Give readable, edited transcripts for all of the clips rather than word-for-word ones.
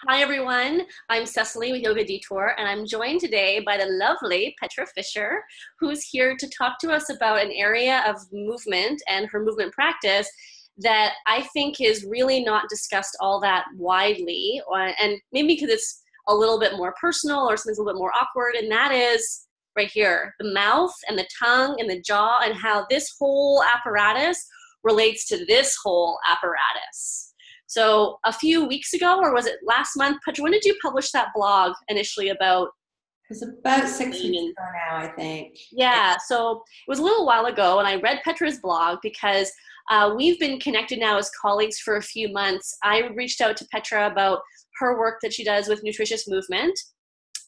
Hi everyone, I'm Cecily with Yoga Detour, and I'm joined today by the lovely Petra Fisher, who's here to talk to us about an area of movement and her movement practice that I think is really not discussed all that widely, and maybe because it's a little bit more personal or something's a little bit more awkward, and that is right here, the mouth and the tongue and the jaw and how this whole apparatus relates to this whole apparatus. So a few weeks ago, or was it last month, Petra, when did you publish that blog initially about? It was about 6 weeks ago now, I think. Yeah, so it was a little while ago, and I read Petra's blog because we've been connected now as colleagues for a few months. I reached out to Petra about her work that she does with nutritious movement,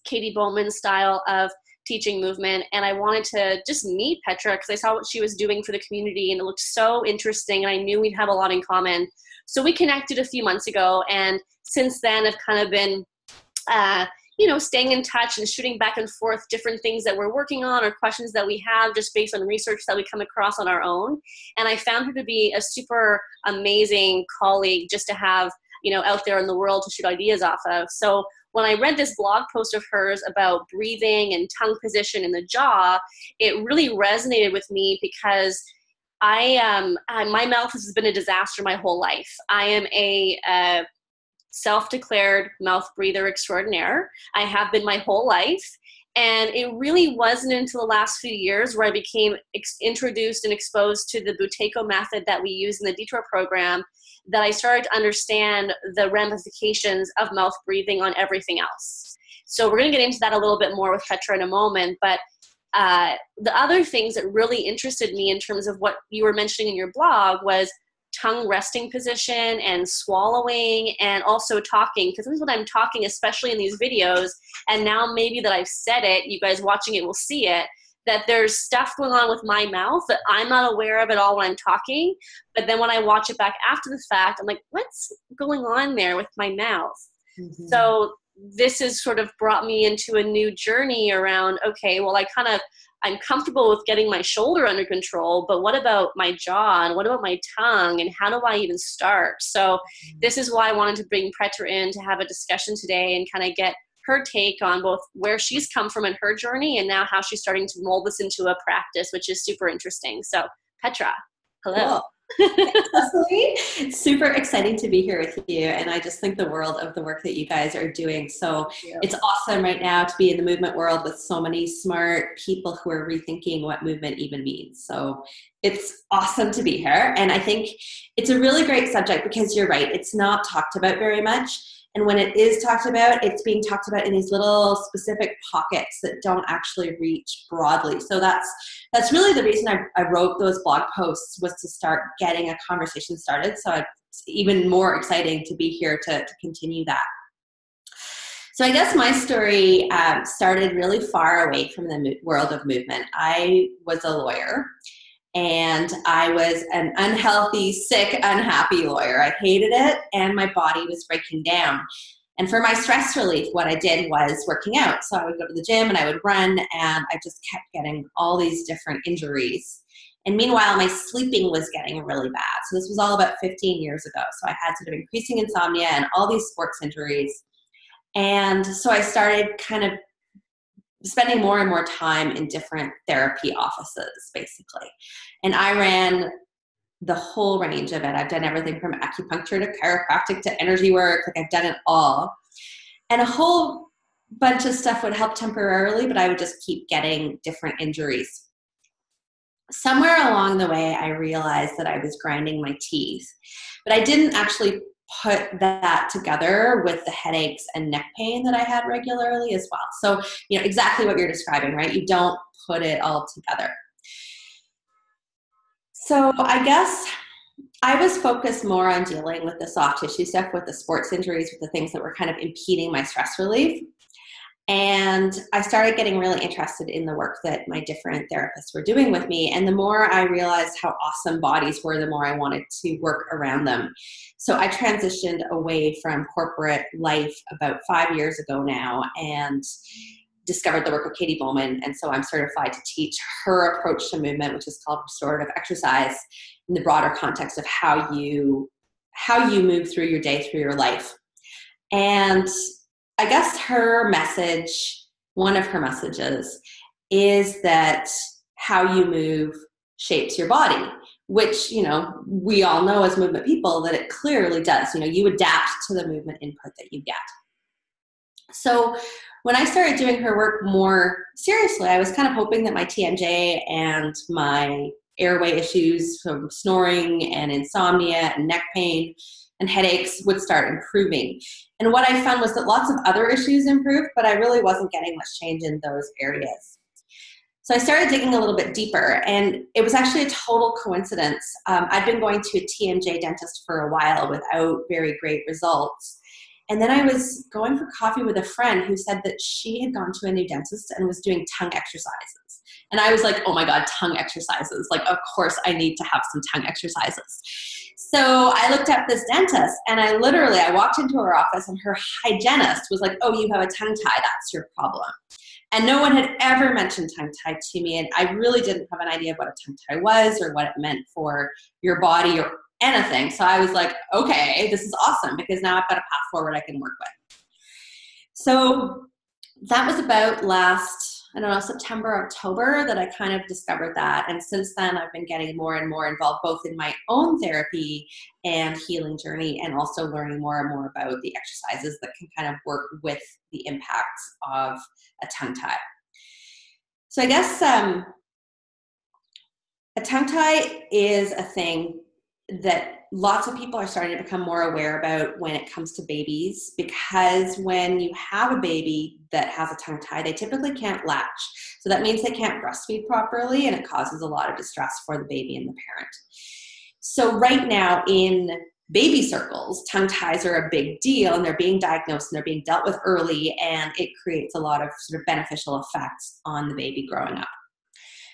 Katie Bowman's style of teaching movement, and I wanted to just meet Petra because I saw what she was doing for the community and it looked so interesting, and I knew we'd have a lot in common. So we connected a few months ago, and since then I've kind of been staying in touch and shooting back and forth different things that we're working on or questions that we have just based on research that we come across on our own. And I found her to be a super amazing colleague just to have out there in the world to shoot ideas off of. So when I read this blog post of hers about breathing and tongue position in the jaw, it really resonated with me because my mouth has been a disaster my whole life. I am a self-declared mouth breather extraordinaire. I have been my whole life. And it really wasn't until the last few years where I became introduced and exposed to the Buteyko method that we use in the Detour program that I started to understand the ramifications of mouth breathing on everything else. So we're going to get into that a little bit more with Petra in a moment, but the other things that really interested me in terms of what you were mentioning in your blog was tongue resting position and swallowing and also talking, because this is what I'm talking, especially in these videos. And now maybe that I've said it, you guys watching it will see it, that there's stuff going on with my mouth that I'm not aware of at all when I'm talking. But then when I watch it back after the fact, I'm like, what's going on there with my mouth? Mm-hmm. So this has sort of brought me into a new journey around, okay, well, I'm comfortable with getting my shoulder under control, but what about my jaw and what about my tongue and how do I even start? So this is why I wanted to bring Petra in to have a discussion today and kind of get her take on both where she's come from in her journey and now how she's starting to mold this into a practice, which is super interesting. So Petra, hello. Cool. Cecily, super exciting to be here with you, and I just think the world of the work that you guys are doing. So it's awesome right now to be in the movement world with so many smart people who are rethinking what movement even means. So it's awesome to be here, and I think it's a really great subject because you're right, it's not talked about very much. And when it is talked about, it's being talked about in these little specific pockets that don't actually reach broadly. So that's really the reason I wrote those blog posts, was to start getting a conversation started. So it's even more exciting to be here to continue that. So I guess my story started really far away from the world of movement. I was a lawyer. And I was an unhealthy, sick, unhappy lawyer. I hated it, and my body was breaking down. And for my stress relief, what I did was working out. So I would go to the gym and I would run, and I just kept getting all these different injuries. And meanwhile, my sleeping was getting really bad. So this was all about 15 years ago. So I had sort of increasing insomnia and all these sports injuries. And so I started kind of spending more and more time in different therapy offices, basically. And I ran the whole range of it. I've done everything from acupuncture to chiropractic to energy work. Like, I've done it all. And a whole bunch of stuff would help temporarily, but I would just keep getting different injuries. Somewhere along the way, I realized that I was grinding my teeth, but I didn't actually put that together with the headaches and neck pain that I had regularly as well. So, exactly what you're describing, right? You don't put it all together. So I guess I was focused more on dealing with the soft tissue stuff, with the sports injuries, with the things that were kind of impeding my stress relief. And I started getting really interested in the work that my different therapists were doing with me. And the more I realized how awesome bodies were, the more I wanted to work around them. So I transitioned away from corporate life about 5 years ago now and discovered the work of Katie Bowman. And so I'm certified to teach her approach to movement, which is called restorative exercise, in the broader context of how you move through your day, through your life. And I guess her message, one of her messages, is that how you move shapes your body, which, we all know as movement people that it clearly does. You adapt to the movement input that you get. So when I started doing her work more seriously, I was kind of hoping that my TMJ and my airway issues from snoring and insomnia and neck pain and headaches would start improving. And what I found was that lots of other issues improved, but I really wasn't getting much change in those areas. So I started digging a little bit deeper, and it was actually a total coincidence. I'd been going to a TMJ dentist for a while without very great results. And then I was going for coffee with a friend who said that she had gone to a new dentist and was doing tongue exercises. And I was like, oh my God, tongue exercises. Like, of course I need to have some tongue exercises. So I looked up this dentist, and I walked into her office, and her hygienist was like, oh, you have a tongue tie, that's your problem. And no one had ever mentioned tongue tie to me, and I really didn't have an idea of what a tongue tie was or what it meant for your body or anything. So I was like, okay, this is awesome, because now I've got a path forward I can work with. So that was about September, October that I kind of discovered that. And since then, I've been getting more and more involved, both in my own therapy and healing journey, and also learning more and more about the exercises that can kind of work with the impacts of a tongue tie. So I guess a tongue tie is a thing that lots of people are starting to become more aware about when it comes to babies, because when you have a baby that has a tongue tie, they typically can't latch. So that means they can't breastfeed properly, and it causes a lot of distress for the baby and the parent. So right now in baby circles, tongue ties are a big deal, and they're being diagnosed and they're being dealt with early, and it creates a lot of sort of beneficial effects on the baby growing up.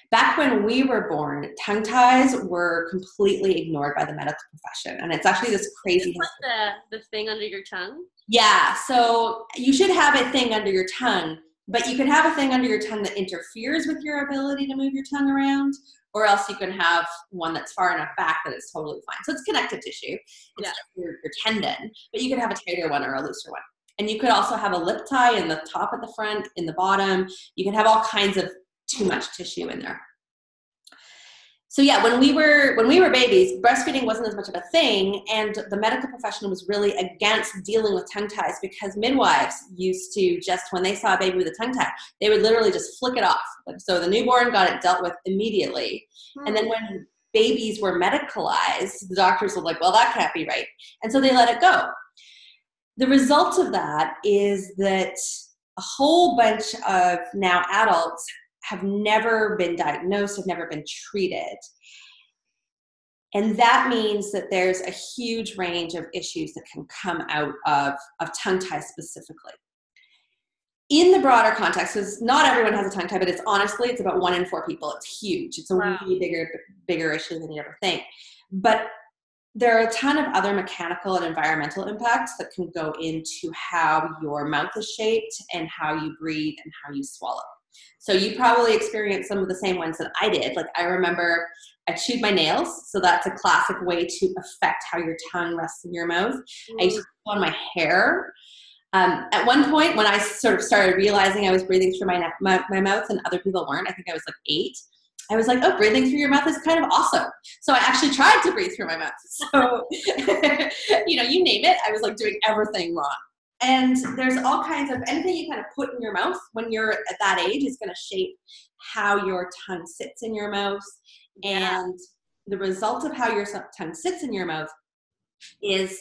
Back when we were born, tongue ties were completely ignored by the medical profession. And it's actually this crazy... Is that the thing under your tongue? Yeah, so you should have a thing under your tongue, but you can have a thing under your tongue that interferes with your ability to move your tongue around, or else you can have one that's far enough back that it's totally fine. So it's connective tissue. It's just your tendon, but you could have a tighter one or a looser one. And you could also have a lip tie in the top at the front, in the bottom. You can have all kinds of too much tissue in there. So yeah, when we were babies, breastfeeding wasn't as much of a thing, and the medical profession was really against dealing with tongue ties, because midwives used to just, when they saw a baby with a tongue tie, they would literally just flick it off. So the newborn got it dealt with immediately. And then when babies were medicalized, the doctors were like, well, that can't be right. And so they let it go. The result of that is that a whole bunch of now adults have never been diagnosed, have never been treated. And that means that there's a huge range of issues that can come out of tongue ties specifically. In the broader context, because not everyone has a tongue tie, but it's about 1 in 4 people. It's huge. It's a really bigger issue than you ever think. But there are a ton of other mechanical and environmental impacts that can go into how your mouth is shaped and how you breathe and how you swallow. So you probably experienced some of the same ones that I did. Like, I remember I chewed my nails. So that's a classic way to affect how your tongue rests in your mouth. I used to chew on my hair. At one point, when I sort of started realizing I was breathing through my mouth and other people weren't, I think I was like 8, I was like, oh, breathing through your mouth is kind of awesome. So I actually tried to breathe through my mouth. So, you name it, I was like doing everything wrong. And there's all kinds of, anything you kind of put in your mouth when you're at that age is going to shape how your tongue sits in your mouth. And the result of how your tongue sits in your mouth is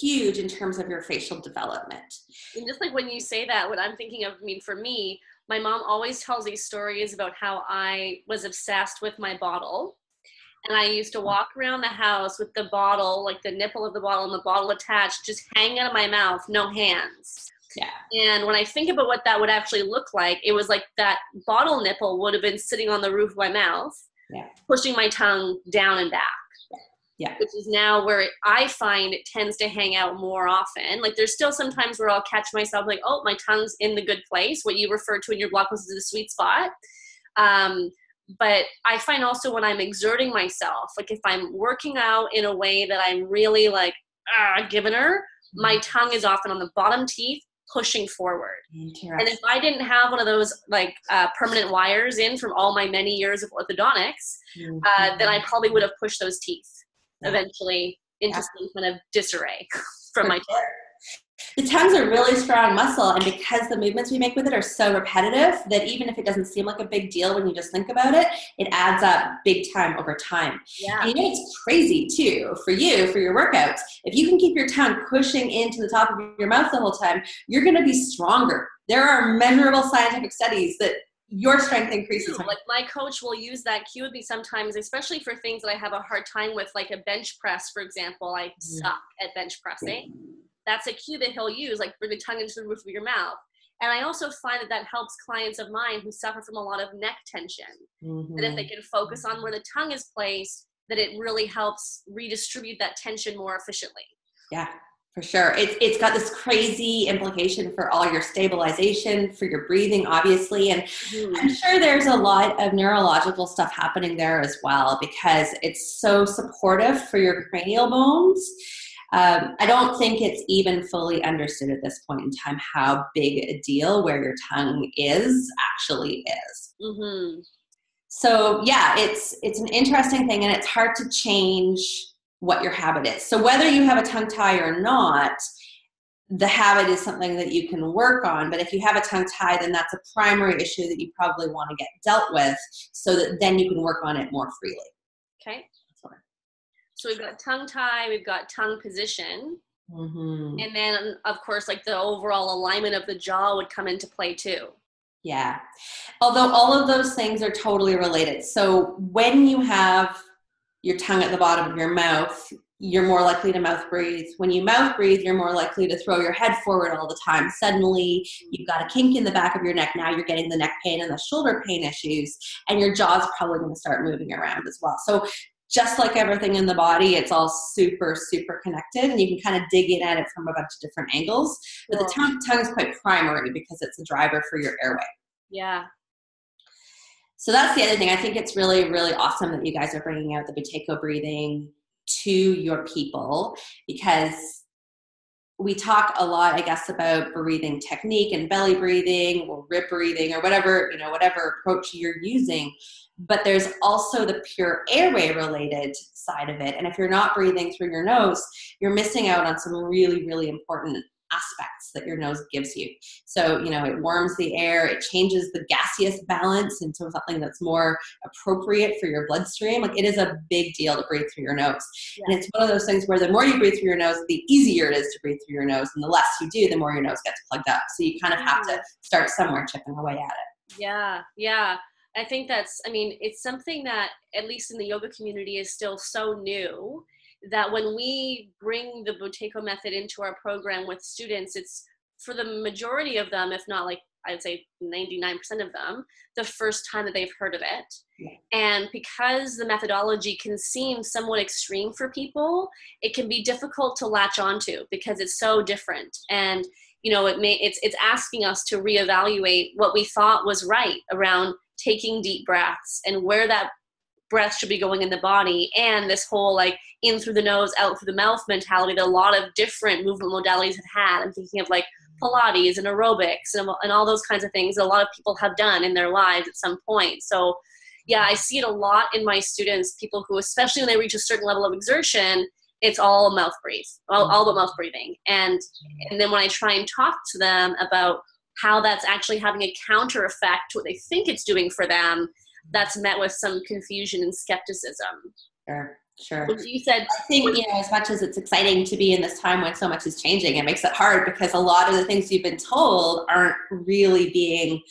huge in terms of your facial development. And just like when you say that, what I'm thinking of, for me, my mom always tells these stories about how I was obsessed with my bottle. And I used to walk around the house with the bottle, like the nipple of the bottle and the bottle attached, just hanging out of my mouth, no hands. Yeah. And when I think about what that would actually look like, it was like that bottle nipple would have been sitting on the roof of my mouth, pushing my tongue down and back. Yeah. Which is now where I find it tends to hang out more often. Like, there's still some times where I'll catch myself like, oh, my tongue's in the good place, what you referred to in your blog post as the sweet spot. But I find also when I'm exerting myself, like if I'm working out in a way that I'm really like, giving her, my tongue is often on the bottom teeth pushing forward. Interesting. And if I didn't have one of those like permanent wires in from all my many years of orthodontics, then I probably would have pushed those teeth eventually into some kind of disarray from my teeth. The tongue's a really strong muscle, and because the movements we make with it are so repetitive that even if it doesn't seem like a big deal when you just think about it, it adds up big time over time. Yeah. And you know it's crazy too for you, for your workouts. If you can keep your tongue pushing into the top of your mouth the whole time, you're going to be stronger. There are measurable scientific studies that your strength increases. Like my coach will use that cue with me sometimes, especially for things that I have a hard time with, like a bench press, for example. I suck at bench pressing. That's a cue that he'll use, like bring the tongue into the roof of your mouth. And I also find that helps clients of mine who suffer from a lot of neck tension. That if they can focus on where the tongue is placed, that it really helps redistribute that tension more efficiently. Yeah, for sure. It's got this crazy implication for all your stabilization, for your breathing, obviously. And I'm sure there's a lot of neurological stuff happening there as well, because it's so supportive for your cranial bones. I don't think it's even fully understood at this point in time how big a deal where your tongue actually is. So yeah, it's an interesting thing, and it's hard to change what your habit is. So whether you have a tongue tie or not, the habit is something that you can work on. But if you have a tongue tie, then that's a primary issue that you probably want to get dealt with so that then you can work on it more freely. Okay. So we've got tongue tie, we've got tongue position, and then of course, like the overall alignment of the jaw would come into play too. Yeah. Although all of those things are totally related. So when you have your tongue at the bottom of your mouth, you're more likely to mouth breathe. When you mouth breathe, you're more likely to throw your head forward all the time. Suddenly, you've got a kink in the back of your neck. Now you're getting the neck pain and the shoulder pain issues, and your jaw's probably going to start moving around as well. So just like everything in the body, it's all super, super connected, and you can kind of dig in at it from a bunch of different angles. But the tongue is quite primary because it's a driver for your airway. Yeah. So that's the other thing. I think it's really, really awesome that you guys are bringing out the Buteyko breathing to your people, because we talk a lot, I guess, about breathing technique and belly breathing or rib breathing or whatever approach you're using. But there's also the pure airway related side of it. And if you're not breathing through your nose, you're missing out on some really, really important aspects that your nose gives you. So, it warms the air, it changes the gaseous balance into something that's more appropriate for your bloodstream. Like, it is a big deal to breathe through your nose. Yeah. And it's one of those things where the more you breathe through your nose, the easier it is to breathe through your nose. And the less you do, the more your nose gets plugged up. So you kind of have to start somewhere, chipping away at it. Yeah. I think it's something that, at least in the yoga community, is still so new, that when we bring the Buteyko method into our program with students, it's, for the majority of them, if not like I'd say 99% of them, the first time that they've heard of it. Yeah. And because the methodology can seem somewhat extreme for people, it can be difficult to latch onto because it's so different. And it's asking us to reevaluate what we thought was right around taking deep breaths and where that breath should be going in the body, and this whole like in through the nose, out through the mouth mentality that a lot of different movement modalities have had. I'm thinking of like Pilates and aerobics and all those kinds of things that a lot of people have done in their lives at some point. So yeah, I see it a lot in my students, people who, especially when they reach a certain level of exertion, it's all mouth breathe, all about mouth breathing. And then when I try and talk to them about how that's actually having a counter effect to what they think it's doing for them, that's met with some confusion and skepticism. Sure. You said, I think, as much as it's exciting to be in this time when so much is changing, it makes it hard because a lot of the things you've been told aren't really being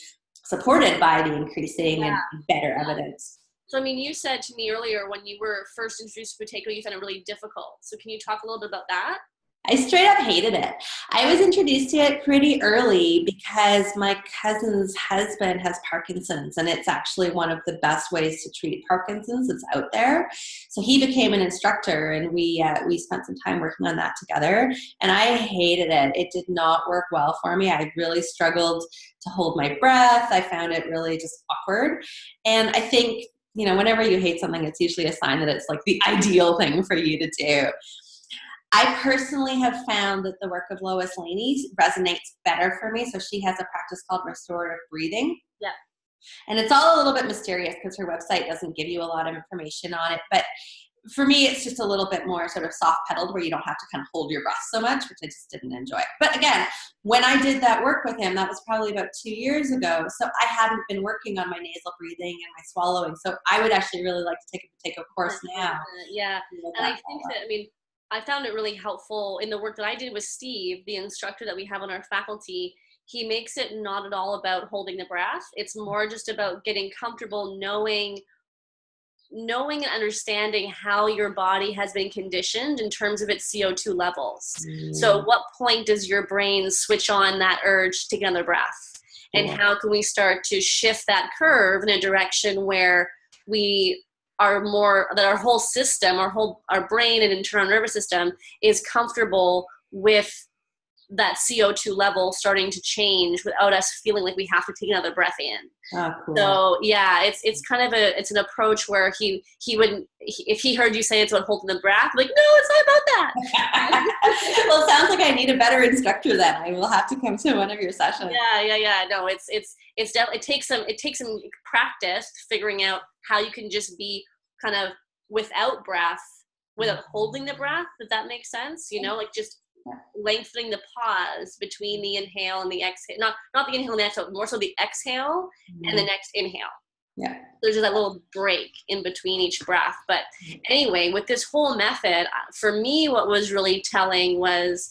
supported by the increasing and better evidence. So, you said to me earlier when you were first introduced to Buteyko, you found it really difficult. So can you talk a little bit about that? I straight up hated it. I was introduced to it pretty early because my cousin's husband has Parkinson's, and it's actually one of the best ways to treat Parkinson's that's out there. So he became an instructor, and we spent some time working on that together, and I hated it. It did not work well for me. I really struggled to hold my breath. I found it really just awkward. And I think, whenever you hate something, it's usually a sign that it's like the ideal thing for you to do. I personally have found that the work of Lois Laney resonates better for me. So she has a practice called restorative breathing. Yeah. And it's all a little bit mysterious because her website doesn't give you a lot of information on it. But for me, it's just a little bit more sort of soft pedaled where you don't have to kind of hold your breath so much, which I just didn't enjoy. But again, when I did that work with him, that was probably about 2 years ago. So I hadn't been working on my nasal breathing and my swallowing. So I would actually really like to take a course now. Yeah. And I think that, I mean, I found it really helpful in the work that I did with Steve, the instructor that we have on our faculty. He makes it not at all about holding the breath. It's more just about getting comfortable knowing and understanding how your body has been conditioned in terms of its CO2 levels. So what point does your brain switch on that urge to take another breath? And how can we start to shift that curve in a direction where we are more, that our whole system, our brain and internal nervous system is comfortable with that CO2 level starting to change without us feeling like we have to take another breath in. Oh, cool. So yeah, it's kind of it's an approach where he would, if he heard you say it's about holding the breath, like, no, it's not about that. Well, it sounds like I need a better instructor then. I will have to come to one of your sessions. Yeah. No, it's definitely, it takes some practice figuring out how you can just be kind of without breath, without holding the breath, if that makes sense, like just lengthening the pause between the inhale and the exhale, not the inhale and the exhale, more so the exhale and the next inhale. Yeah. There's just that little break in between each breath. But anyway, with this whole method, for me, what was really telling was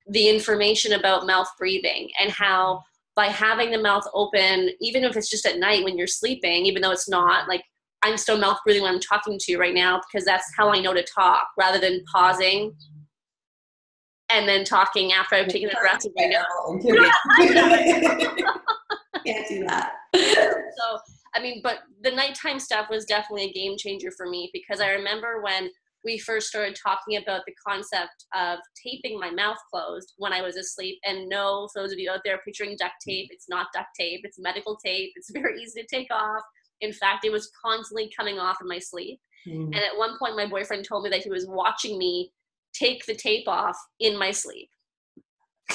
the information about mouth breathing and how by having the mouth open, even if it's just at night when you're sleeping, even though it's not, like I'm still mouth breathing when I'm talking to you right now because that's how I know to talk rather than pausing and then talking after I've taken a breath of my nose. Can't do that. So, I mean, but the nighttime stuff was definitely a game changer for me because I remember when we first started talking about the concept of taping my mouth closed when I was asleep. And no, for those of you out there picturing duct tape, it's not duct tape, it's medical tape. It's very easy to take off. In fact, it was constantly coming off in my sleep. And at one point, my boyfriend told me that he was watching me take the tape off in my sleep.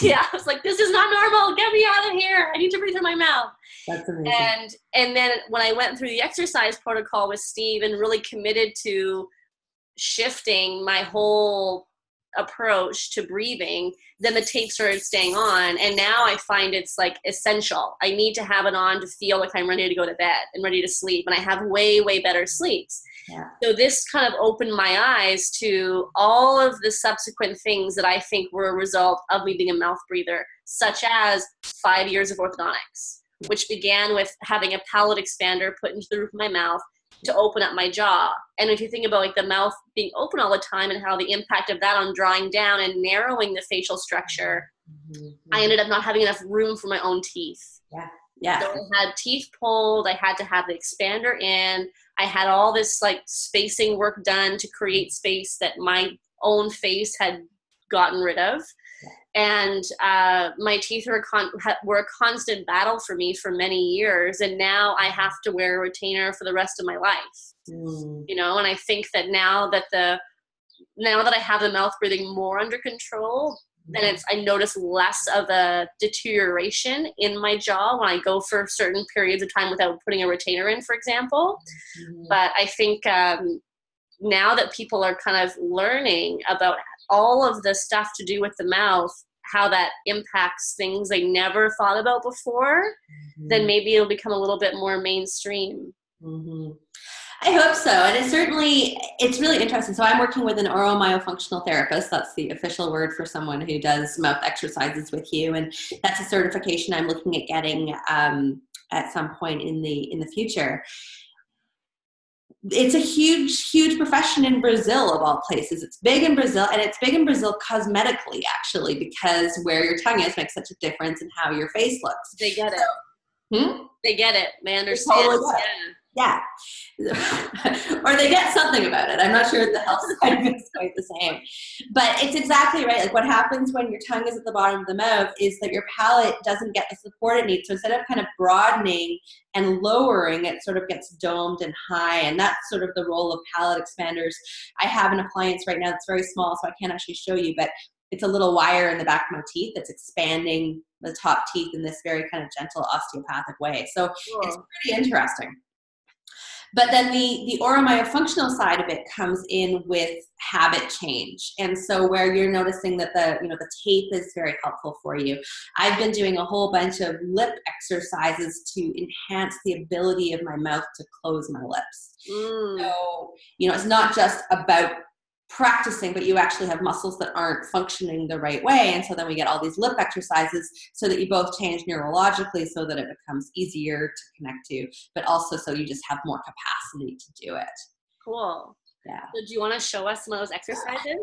Yeah, I was like, this is not normal. Get me out of here. I need to breathe through my mouth. That's amazing. And then when I went through the exercise protocol with Steve and really committed to shifting my whole approach to breathing, then the tape started staying on. And now I find it's like essential. I need to have it on to feel like I'm ready to go to bed and ready to sleep. And I have way, way better sleeps. Yeah. So this kind of opened my eyes to all of the subsequent things that I think were a result of me being a mouth breather, such as 5 years of orthodontics, which began with having a palate expander put into the roof of my mouth to open up my jaw. And if you think about like the mouth being open all the time and how the impact of that on drawing down and narrowing the facial structure, I ended up not having enough room for my own teeth. Yeah. So I had teeth pulled. I had to have the expander in. I had all this like spacing work done to create space that my own face had gotten rid of. And my teeth were a constant battle for me for many years. And now I have to wear a retainer for the rest of my life. And I think that now that I have the mouth breathing more under control, then I notice less of a deterioration in my jaw when I go for certain periods of time without putting a retainer in, for example. But I think now that people are kind of learning about all of the stuff to do with the mouth, how that impacts things they never thought about before, then maybe it'll become a little bit more mainstream. I hope so. And it's really interesting. So I'm working with an oromyofunctional therapist. That's the official word for someone who does mouth exercises with you. And that's a certification I'm looking at getting at some point in the future. It's a huge, huge profession in Brazil, of all places. It's big in Brazil, and it's big in Brazil cosmetically, actually, because where your tongue is makes such a difference in how your face looks. They get it. They get it. They understand. Yeah. Or they get something about it. I'm not sure if the health side of it's quite the same. But it's exactly right. Like what happens when your tongue is at the bottom of the mouth is that your palate doesn't get the support it needs. So instead of kind of broadening and lowering, it sort of gets domed and high. And that's sort of the role of palate expanders. I have an appliance right now that's very small, so I can't actually show you, but it's a little wire in the back of my teeth that's expanding the top teeth in this very kind of gentle osteopathic way. So it's pretty interesting. But then the oromyofunctional side of it comes in with habit change. And so where you're noticing that the tape is very helpful for you. I've been doing a whole bunch of lip exercises to enhance the ability of my mouth to close my lips. So, it's not just about practicing, but you actually have muscles that aren't functioning the right way. And so then we get all these lip exercises so that you both change neurologically so that it becomes easier to connect to, but also so you just have more capacity to do it. Cool. Yeah. So do you want to show us some of those exercises?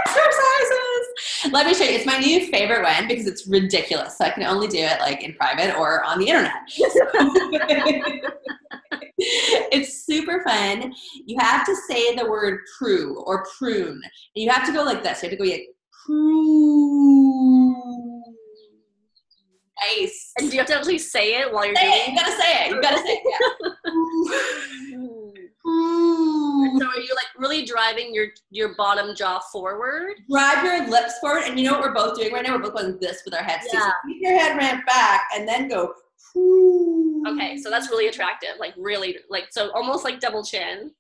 Exercises! Let me show you. It's my new favorite one because it's ridiculous. So I can only do it like in private or on the internet. It's super fun. You have to say the word prue or prune. And you have to go like this. You have to go like prune. Nice. And do you have to actually say it while you're doing it? You gotta say it. You gotta say it. Yeah. So are you like really driving your bottom jaw forward? Drive your lips forward. And you know what we're both doing right now? We're both going this with our heads. Yeah. So keep your head ramped back and then go. Okay, so that's really attractive. Like really, so almost like double chin.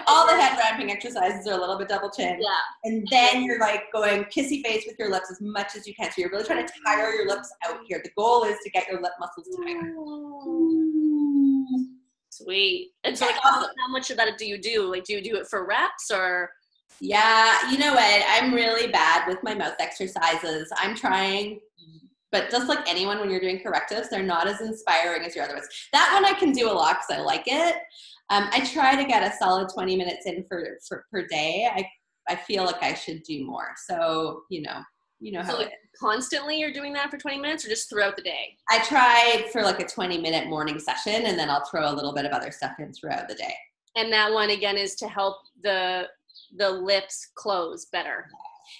All the head ramping exercises are a little bit double chin. Yeah. And then you're like going kissy face with your lips as much as you can. So you're really trying to tire your lips out here. The goal is to get your lip muscles tighter. Sweet. And so like how much of that do you do? Like do you do it for reps or? Yeah, you know what? I'm really bad with my mouth exercises. I'm trying. But just like anyone, when you're doing correctives, they're not as inspiring as your other ones. That one I can do a lot because I like it. I try to get a solid 20 minutes in per day. I feel like I should do more. So, you know how it is. Constantly you're doing that for 20 minutes or just throughout the day? I try for like a 20-minute morning session, and then I'll throw a little bit of other stuff in throughout the day. And that one, again, is to help the lips close better.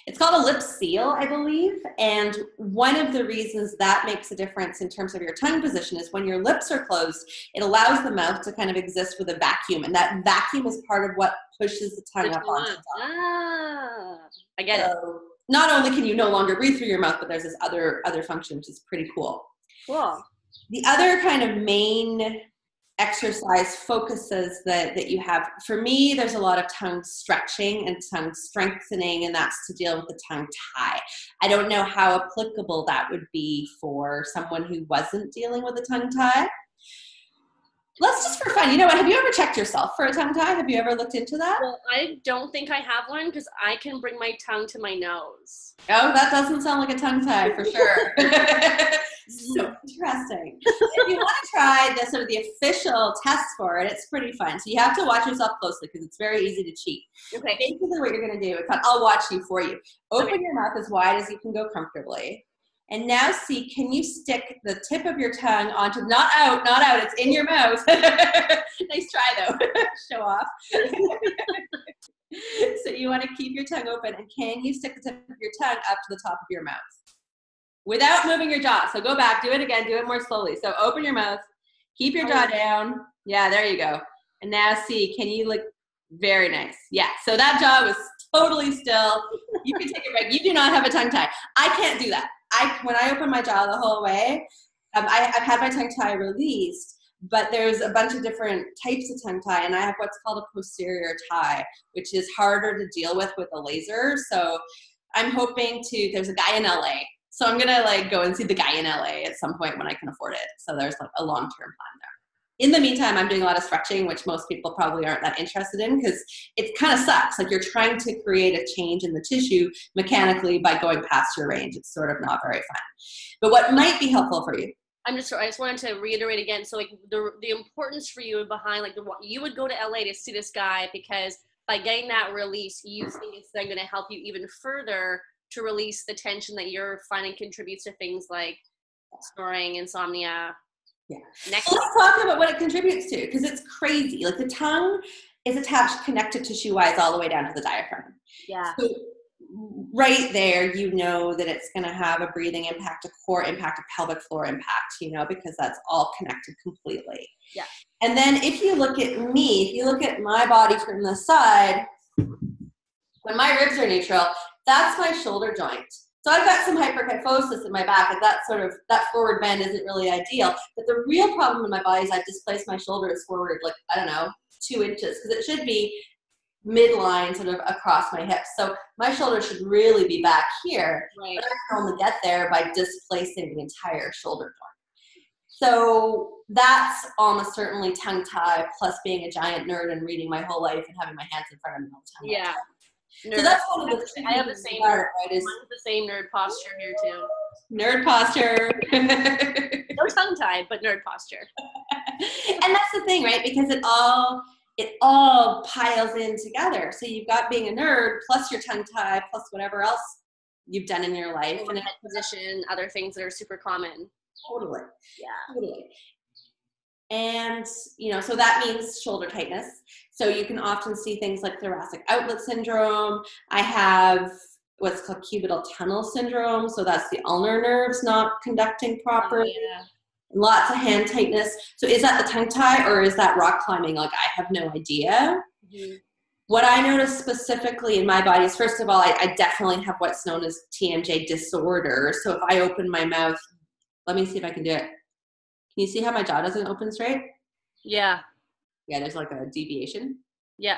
It's called a lip seal, I believe. And one of the reasons that makes a difference in terms of your tongue position is when your lips are closed, it allows the mouth to kind of exist with a vacuum. And that vacuum is part of what pushes the tongue up onto the top. Ah, I get it. Not only can you no longer breathe through your mouth, but there's this other function, which is pretty cool. Cool. The other kind of main exercise focuses that you have, for me, there's a lot of tongue stretching and tongue strengthening, and that's to deal with the tongue tie. I don't know how applicable that would be for someone who wasn't dealing with a tongue tie. Let's just for fun, you know what, have you ever checked yourself for a tongue tie? Have you ever looked into that? Well, I don't think I have one because I can bring my tongue to my nose. Oh, that doesn't sound like a tongue tie for sure. So interesting. If you want to try the sort of the official test for it, it's pretty fun. So you have to watch yourself closely because it's very easy to cheat. Okay. Basically what you're going to do, I'll watch you for you. Open your mouth as wide as you can go comfortably. And now see, can you stick the tip of your tongue onto, not out, it's in your mouth. Nice try though. Show off. So you want to keep your tongue open, and can you stick the tip of your tongue up to the top of your mouth? Without moving your jaw. So go back, do it again, do it more slowly. So open your mouth, keep your jaw down. Yeah, there you go. And now see, can you very nice. Yeah, so that jaw was totally still. You can take a break. You do not have a tongue tie. I can't do that. When I open my jaw the whole way, I've had my tongue tie released, but there's a bunch of different types of tongue tie, and I have what's called a posterior tie, which is harder to deal with a laser. So I'm hoping there's a guy in LA. So I'm gonna go and see the guy in LA at some point when I can afford it. So there's a long-term plan there. In the meantime, I'm doing a lot of stretching, which most people probably aren't that interested in because it kind of sucks. You're trying to create a change in the tissue mechanically by going past your range. It's sort of not very fun. But what might be helpful for you? I just wanted to reiterate again. So the importance for you behind you would go to LA to see this guy because by getting that release, you think it's then going to help you even further to release the tension that you're finding contributes to things like snoring, insomnia. Yeah. Next. So let's talk about what it contributes to, because it's crazy. Like the tongue is attached connective tissue-wise all the way down to the diaphragm. Yeah. So right there, you know that it's going to have a breathing impact, a core impact, a pelvic floor impact, you know, because that's all connected completely. Yeah. And then if you look at me, if you look at my body from the side, when my ribs are neutral, that's my shoulder joint. So I've got some hyperkyphosis in my back, and that forward bend isn't really ideal. But the real problem in my body is I've displaced my shoulders forward, like, I don't know, 2 inches, because it should be midline sort of across my hips. So my shoulder should really be back here. Right. But I can only get there by displacing the entire shoulder joint. So that's almost certainly tongue tie, plus being a giant nerd and reading my whole life and having my hands in front of me all the time. Yeah. Nerd. So that's one of the I have the same nerd, right? The same nerd posture here too. Nerd posture. No tongue tie, but nerd posture. And that's the thing, right? Because it all piles in together. So you've got being a nerd plus your tongue tie plus whatever else you've done in your life, and head position, other things that are super common. Totally. Yeah. Totally. And, you know, so that means shoulder tightness. So you can often see things like thoracic outlet syndrome. I have what's called cubital tunnel syndrome. So that's the ulnar nerves not conducting properly. Oh, yeah. Lots of hand tightness. So is that the tongue tie or is that rock climbing? Like, I have no idea. Mm-hmm. What I notice specifically in my body is, first of all, I definitely have what's known as TMJ disorder. So if I open my mouth, let me see if I can do it. Can you see how my jaw doesn't open straight? Yeah. Yeah, there's like a deviation. Yeah.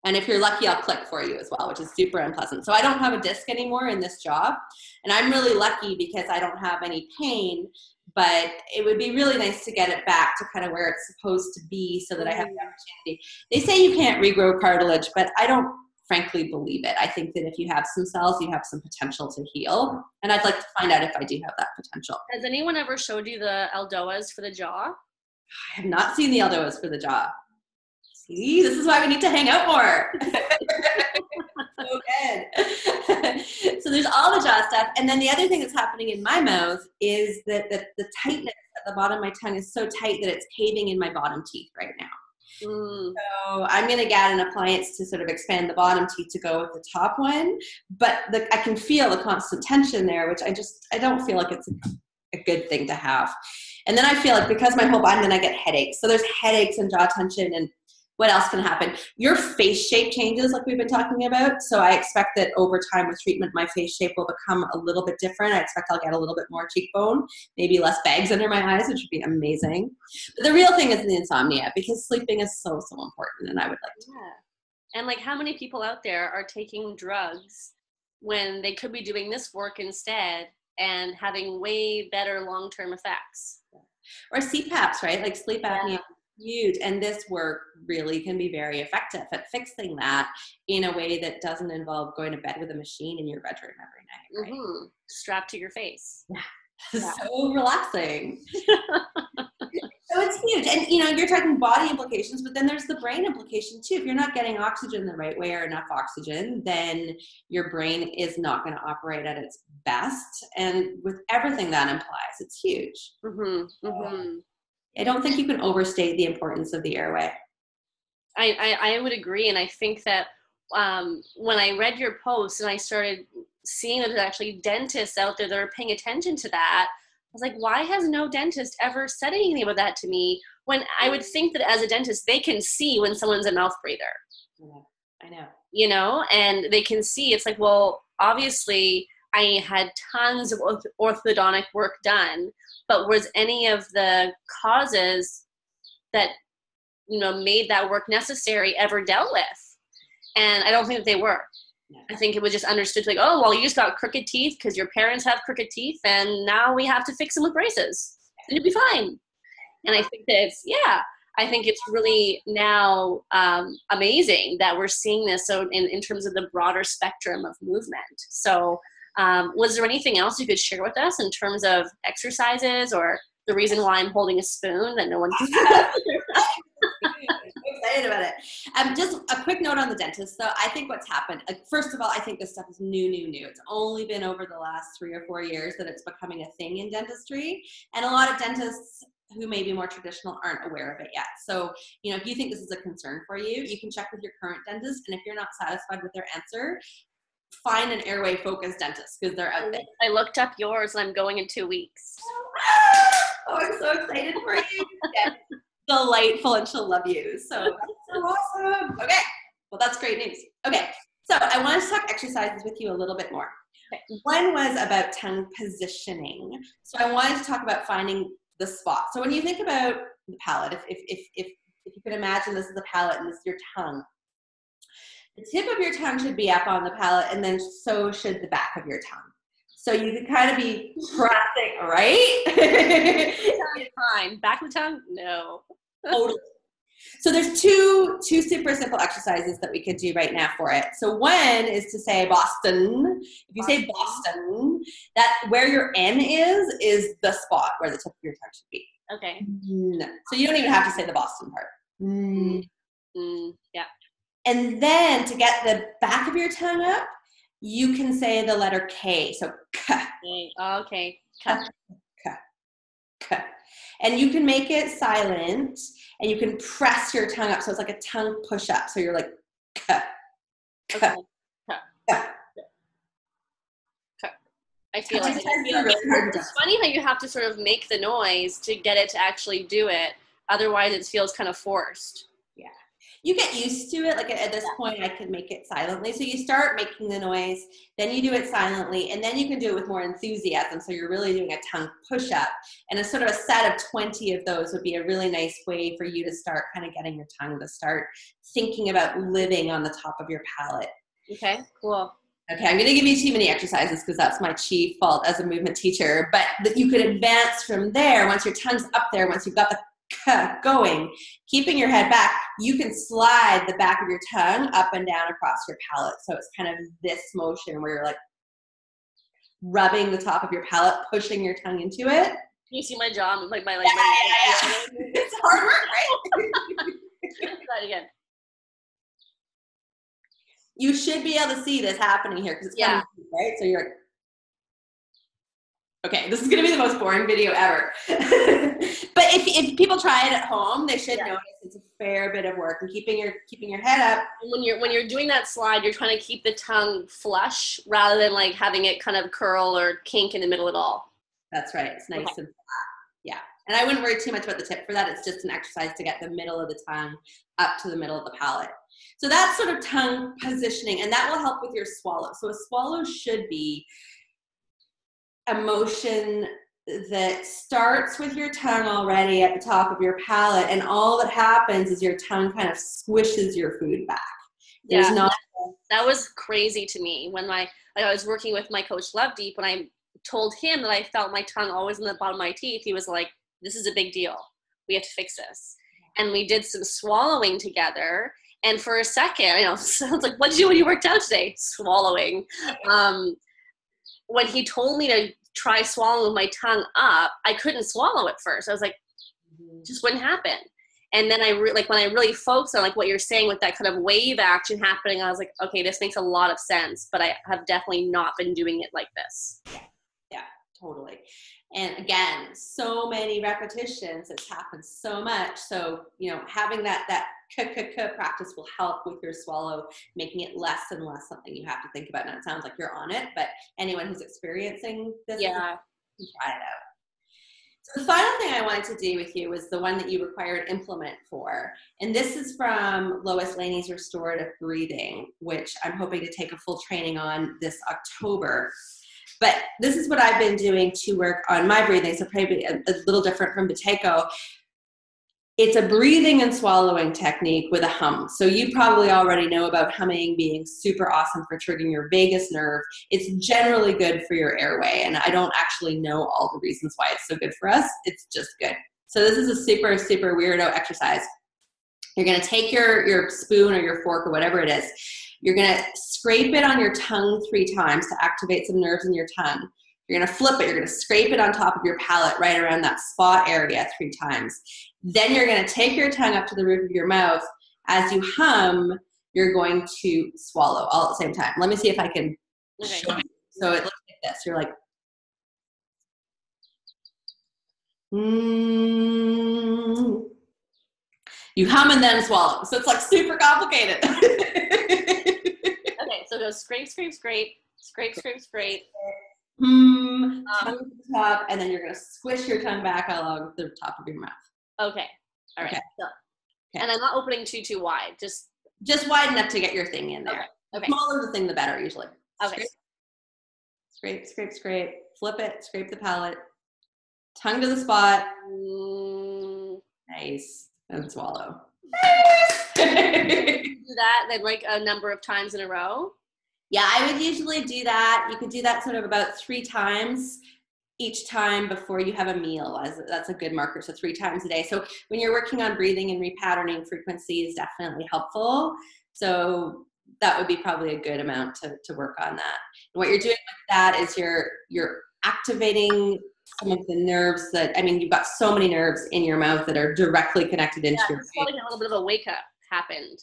And if you're lucky, I'll click for you as well, which is super unpleasant. So I don't have a disc anymore in this jaw. And I'm really lucky because I don't have any pain, but it would be really nice to get it back to kind of where it's supposed to be so that I have the opportunity. They say you can't regrow cartilage, but I don't frankly believe it. I think that if you have some cells, you have some potential to heal. And I'd like to find out if I do have that potential. Has anyone ever showed you the Aldoas for the jaw? I have not seen the Aldoas for the jaw. See, this is why we need to hang out more. So good. So there's all the jaw stuff. And then the other thing that's happening in my mouth is that the tightness at the bottom of my tongue is so tight that it's caving in my bottom teeth right now. Mm. So I'm going to get an appliance to sort of expand the bottom teeth to go with the top one. But I can feel the constant tension there, which I don't feel like it's a good thing to have. And then I feel like because my whole body, then I get headaches. So there's headaches and jaw tension, and what else can happen? Your face shape changes like we've been talking about. So I expect that over time with treatment, my face shape will become a little bit different. I expect I'll get a little bit more cheekbone, maybe less bags under my eyes, which would be amazing. But the real thing is the insomnia, because sleeping is so, so important, and I would like to. Yeah. And like, how many people out there are taking drugs when they could be doing this work instead and having way better long-term effects? Or CPAPs, right? Like sleep apnea. Yeah. Huge. And this work really can be very effective at fixing that in a way that doesn't involve going to bed with a machine in your bedroom every night, right? Mm-hmm. Strapped to your face. Yeah. So relaxing. So it's huge. And, you know, you're talking body implications, but then there's the brain implication too. If you're not getting oxygen the right way or enough oxygen, then your brain is not going to operate at its best. And with everything that implies, it's huge. Mm-hmm. Mm-hmm. I don't think you can overstate the importance of the airway. I would agree. And I think that when I read your post and I started seeing that there's actually dentists out there that are paying attention to that, I was like, why has no dentist ever said anything about that to me? When I would think that as a dentist, they can see when someone's a mouth breather. I know. You know, and they can see, it's like, well, obviously I had tons of orthodontic work done, but was any of the causes that, you know, made that work necessary ever dealt with? And I don't think that they were. I think it was just understood like, oh, well, you just got crooked teeth because your parents have crooked teeth, and now we have to fix them with braces, and you'll be fine. And I think that I think it's really now amazing that we're seeing this so in terms of the broader spectrum of movement. So was there anything else you could share with us in terms of exercises or the reason why I'm holding a spoon that no one can see? I'm excited about it. Just a quick note on the dentist. So I think what's happened, first of all, I think this stuff is new. It's only been over the last 3 or 4 years that it's becoming a thing in dentistry. And a lot of dentists who may be more traditional aren't aware of it yet. So, you know, if you think this is a concern for you, you can check with your current dentist. And if you're not satisfied with their answer, find an airway focused dentist because they're out there. I looked up yours and I'm going in 2 weeks. Oh, I'm so excited for you. Yeah. Delightful, and she'll love you. So that's so awesome. Okay. Well, that's great news. Okay. So I wanted to talk exercises with you a little bit more. Okay. One was about tongue positioning. So I wanted to talk about finding the spot. So when you think about the palate, if you can imagine this is the palate and this is your tongue, the tip of your tongue should be up on the palate, and then so should the back of your tongue. So you can kind of be pressing, right? Fine. Back of the tongue? No. Totally. So there's two super simple exercises that we could do right now for it. So one is to say Boston. If you say Boston, that where your N is the spot where the tip of your tongue should be. Okay. So you don't even have to say the Boston part. Yeah. And then to get the back of your tongue up, you can say the letter K. So K. Okay. K. K. K. And you can make it silent, and you can press your tongue up. So it's like a tongue push up. So you're like K. K. Okay. K. K. I feel like it's funny how you have to sort of make the noise to get it to actually do it. Otherwise, it feels kind of forced. Yeah. You get used to it. Like at this point, I could make it silently. So you start making the noise, then you do it silently, and then you can do it with more enthusiasm. So you're really doing a tongue push-up. And a sort of a set of 20 of those would be a really nice way for you to start kind of getting your tongue to start thinking about living on the top of your palate. Okay, cool. Okay, I'm going to give you too many exercises because that's my chief fault as a movement teacher. But you could advance from there once your tongue's up there, once you've got the going, keeping your head back, you can slide the back of your tongue up and down across your palate. So it's kind of this motion where you're like rubbing the top of your palate, pushing your tongue into it. Can you see my jaw? Like my It's hard work, right? Try that again. You should be able to see this happening here because it's coming, right? So you're like, okay, this is going to be the most boring video ever. But if people try it at home, they should notice it's a fair bit of work. And keeping your head up. When you're doing that slide, you're trying to keep the tongue flush rather than like having it kind of curl or kink in the middle at all. That's right. It's nice and flat. Yeah. And I wouldn't worry too much about the tip for that. It's just an exercise to get the middle of the tongue up to the middle of the palate. So that's sort of tongue positioning, and that will help with your swallow. So a swallow should be a motion that starts with your tongue already at the top of your palate, and all that happens is your tongue kind of squishes your food back. That was crazy to me when I was working with my coach Love Deep, when I told him that I felt my tongue always in the bottom of my teeth. He was like, "This is a big deal. We have to fix this." And we did some swallowing together. And for a second, I know, sounds like, what did you do when you worked out today? Swallowing. When he told me to try swallowing with my tongue up, I couldn't swallow at first. I was like, just wouldn't happen. And then when I really focused on like what you're saying with that kind of wave action happening, I was like, okay, this makes a lot of sense, but I have definitely not been doing it like this. Yeah, totally. And again, so many repetitions, it's happened so much. So, having that practice will help with your swallow, making it less and less something you have to think about. Now it sounds like you're on it, but anyone who's experiencing this, can try it out. So the final thing I wanted to do with you was the one that you required implement for. And this is from Lois Laney's Restorative Breathing, which I'm hoping to take a full training on this October. But this is what I've been doing to work on my breathing, so probably a little different from Bateko. It's a breathing and swallowing technique with a hum. So you probably already know about humming being super awesome for triggering your vagus nerve. It's generally good for your airway, and I don't actually know all the reasons why it's so good for us. It's just good. So this is a super, super weirdo exercise. You're going to take your spoon or your fork or whatever it is. You're going to scrape it on your tongue 3 times to activate some nerves in your tongue. You're going to flip it. You're going to scrape it on top of your palate right around that spot area 3 times. Then you're going to take your tongue up to the roof of your mouth. As you hum, you're going to swallow all at the same time. Let me see if I can show you. So it looks like this. You're like, Mm. You hum and then swallow. So it's like super complicated. Okay, so go scrape, scrape, scrape, scrape, scrape, scrape. Tongue to the top, and then you're going to squish your tongue back along the top of your mouth. Okay. All right. Okay. So, Okay. and I'm not opening too wide. Just wide enough to get your thing in there. Okay. The smaller the thing, the better usually. Okay. Scrape, scrape, scrape. Flip it. Scrape the palate. Tongue to the spot. Nice. And swallow. Do that then like a number of times in a row? Yeah, I would usually do that. You could do that sort of about 3 times each time before you have a meal. That's a good marker. So 3 times a day. So when you're working on breathing and repatterning, frequency is definitely helpful. So that would be probably a good amount to work on that. And what you're doing with that is you're activating some of the nerves that, I mean, you've got so many nerves in your mouth that are directly connected into your brain. It's like a little bit of a wake up happened.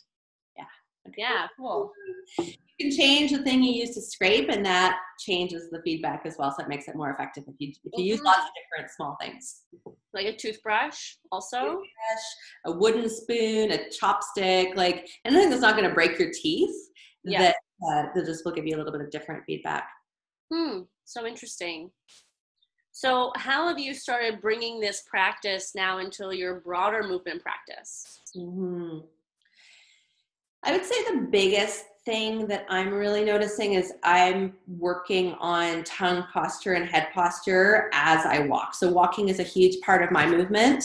Yeah. Okay. Yeah, cool. You can change the thing you use to scrape, and that changes the feedback as well, so it makes it more effective if you use lots of different small things. Like a toothbrush also? A wooden spoon, a chopstick, like anything that's not going to break your teeth, that just will give you a little bit of different feedback. So interesting. So how have you started bringing this practice now into your broader movement practice? I would say the biggest thing that I'm really noticing is I'm working on tongue posture and head posture as I walk. So walking is a huge part of my movement.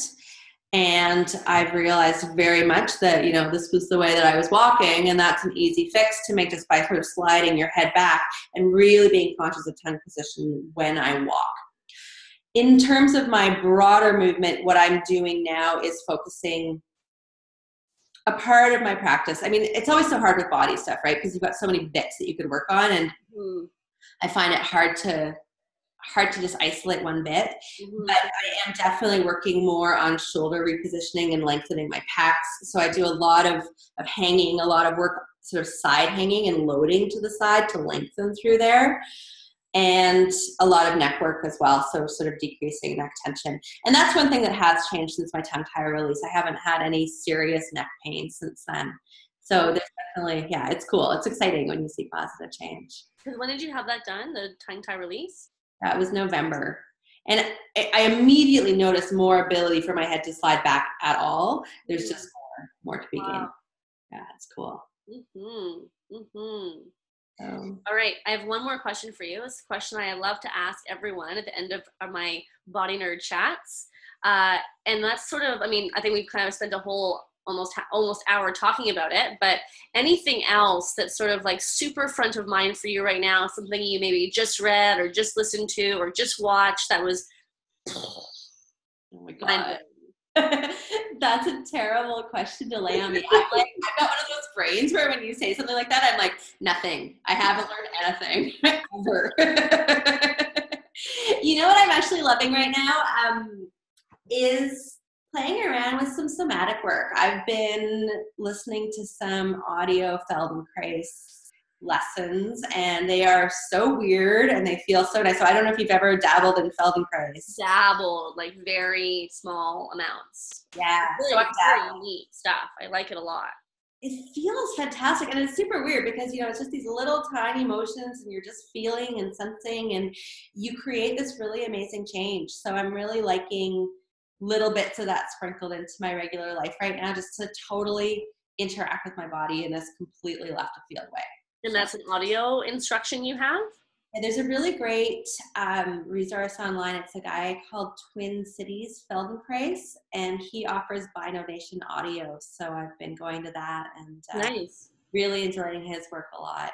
And I've realized very much that, you know, this was the way that I was walking, and that's an easy fix to make just by sort of sliding your head back and really being conscious of tongue position when I walk. In terms of my broader movement, what I'm doing now is focusing a part of my practice. I mean, it's always so hard with body stuff, right? Because you've got so many bits that you could work on, and I find it hard to just isolate one bit. But I am definitely working more on shoulder repositioning and lengthening my pecs. So I do a lot of hanging, a lot of work sort of side hanging and loading to the side to lengthen through there. And a lot of neck work as well, so sort of decreasing neck tension. And that's one thing that has changed since my tongue tie release. I haven't had any serious neck pain since then. So there's definitely, yeah, it's cool. It's exciting when you see positive change. Because when did you have that done, the tongue tie release? That was November. And I immediately noticed more ability for my head to slide back at all. There's just more to be gained. Yeah, it's cool. All right, I have one more question for you. It's a question I love to ask everyone at the end of my Body Nerd chats. And that's sort of, I mean, I think we've kind of spent a whole almost hour talking about it, but anything else that's sort of like super front of mind for you right now, something you maybe just read or just listened to or just watched that was, oh my God. That's a terrible question to lay on me. I've got one of those brains where when you say something like that, I'm like, nothing. I haven't learned anything ever. You know what I'm actually loving right now is playing around with some somatic work. I've been listening to some audio Feldenkrais lessons, and they are so weird and they feel so nice. So I don't know if you've ever dabbled in Feldenkrais. Dabbled, like very small amounts. Yeah. Really, very neat stuff. I like it a lot. It feels fantastic, and it's super weird because, you know, it's just these little tiny motions and you're just feeling and sensing, and you create this really amazing change. So I'm really liking little bits of that sprinkled into my regular life right now, just to totally interact with my body in this completely left of field way. And that's an audio instruction you have? Yeah, there's a really great resource online. It's a guy called Twin Cities Feldenkrais, and he offers binodation audio. So I've been going to that and nice. Really enjoying his work a lot.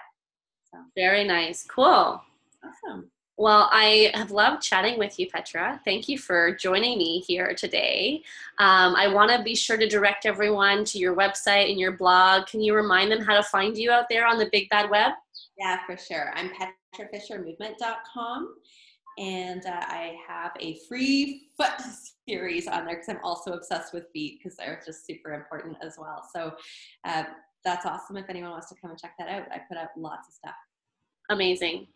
So. Very nice. Cool. Awesome. Well, I have loved chatting with you, Petra. Thank you for joining me here today. I want to be sure to direct everyone to your website and your blog. Can you remind them how to find you out there on the big bad web? Yeah, for sure. I'm petrafishermovement.com, and I have a free foot series on there because I'm also obsessed with feet because they're just super important as well. So that's awesome if anyone wants to come and check that out. I put out lots of stuff. Amazing.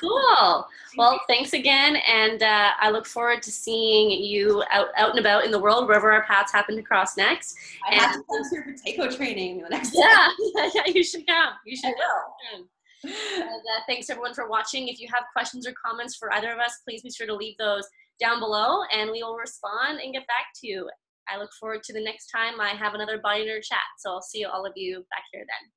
Cool. Well, thanks again, and I look forward to seeing you out and about in the world, wherever our paths happen to cross next. I have to come to your potato training the next yeah, time. yeah, you should come. You should I come. And thanks everyone for watching. If you have questions or comments for either of us, please be sure to leave those down below, and we will respond and get back to you. I look forward to the next time I have another Body Nerd chat. So I'll see all of you back here then.